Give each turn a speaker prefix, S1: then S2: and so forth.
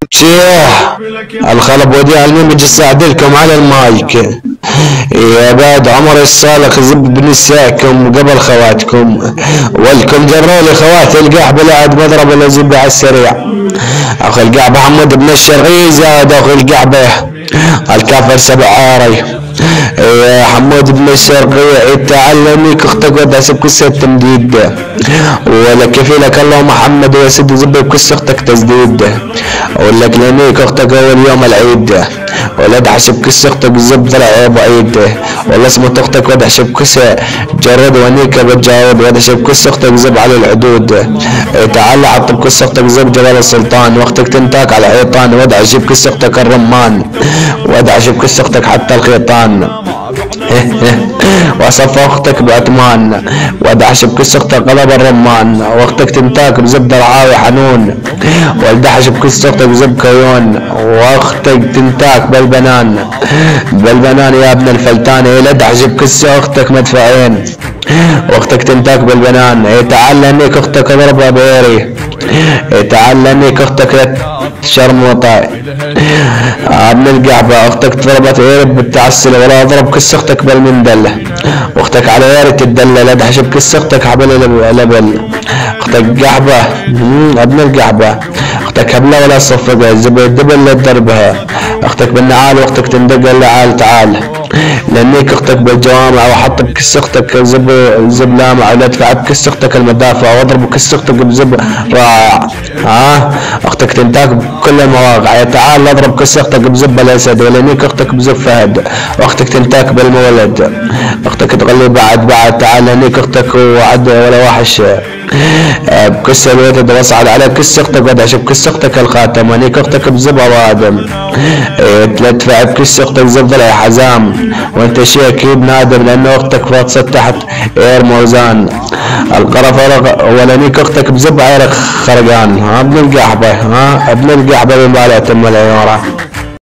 S1: شيح الخلب وديع المنبج يساعدلكم على المايك. يا بعد عمر الصالح زب بنسائكم قبل خواتكم، ولكم جرولي خوات القحبة لعد مضرب ولا زب على السريع. اخو القحبة حمود بن الشرقي زاد اخو القحبة الكافر سبع عاري. يا حمود بن الشرقي تعلميك اختك ودعس بكسة تمديد، ولا كفيلك الله محمد وسد زب بكسة اختك تسديد، ولا كلينيك اختك اول يوم العيد، ولا دعس بكسة اختك زب ضلع بعيد، ولا اسمه اختك ودعس بكسة جرد ونيك بتجاوب ودعس بكسة اختك زب على الحدود. تعال عط بكسة اختك زب جبل السلطان، واختك تنتاك على الحيطان، ودعس بكسة اختك الرمان، ودعس بكسة اختك حتى الخيطان. وصف اختك بعثمان، ودعش بكس اختك قلب الرمان، واختك تنتاك بزبد رعاوي حنون، ودعش بكس اختك بزب كيون، واختك تنتاك بالبنان يا ابن الفلتان. لا دعش بكس اختك مدفعين، واختك تنتاك بالبنان. تعال لانيك اختك اضربها بيري، تعال لانيك اختك شرموطة ابن القحبة. اختك ضربت عيرب بالتعسل، ولا اضرب كس اختك بالمندلة، واختك على عيرة الدلة لا دحش بكس اختك حبل لبل. اختك قحبة ابن القحبة، اختك هبلة ولا صفقة الدبل لا تدربها. اختك بالنعال واختك تندق اللعال تعال، لانيك اختك بالجوامع، وحط بكس اختك زب لامع، ولا ادفع بكس اختك المدافع، واضرب بكس اختك بزب رائع. اختك تنتاك بكل المواقع. تعال اضرب كس اختك بزب الاسد، ولانيك اختك بزب فهد، واختك تنتاك بالمولد. اختك تغلي بعد تعال لانيك اختك وعد ولا وحش بكس الوتد، واصعد على كس اختك ودعش بكس اختك الخاتم، ونيك اختك بزب اوادم. تدفع بكس اختك زب ضلع حزام، وانت شي اكيد نادم لانه اختك فاتصل تحت اير موزان القرف، ولانيك اختك بزب عيرك خرقان. ابن القحبة ابن القحبة بمبالغة المليورة.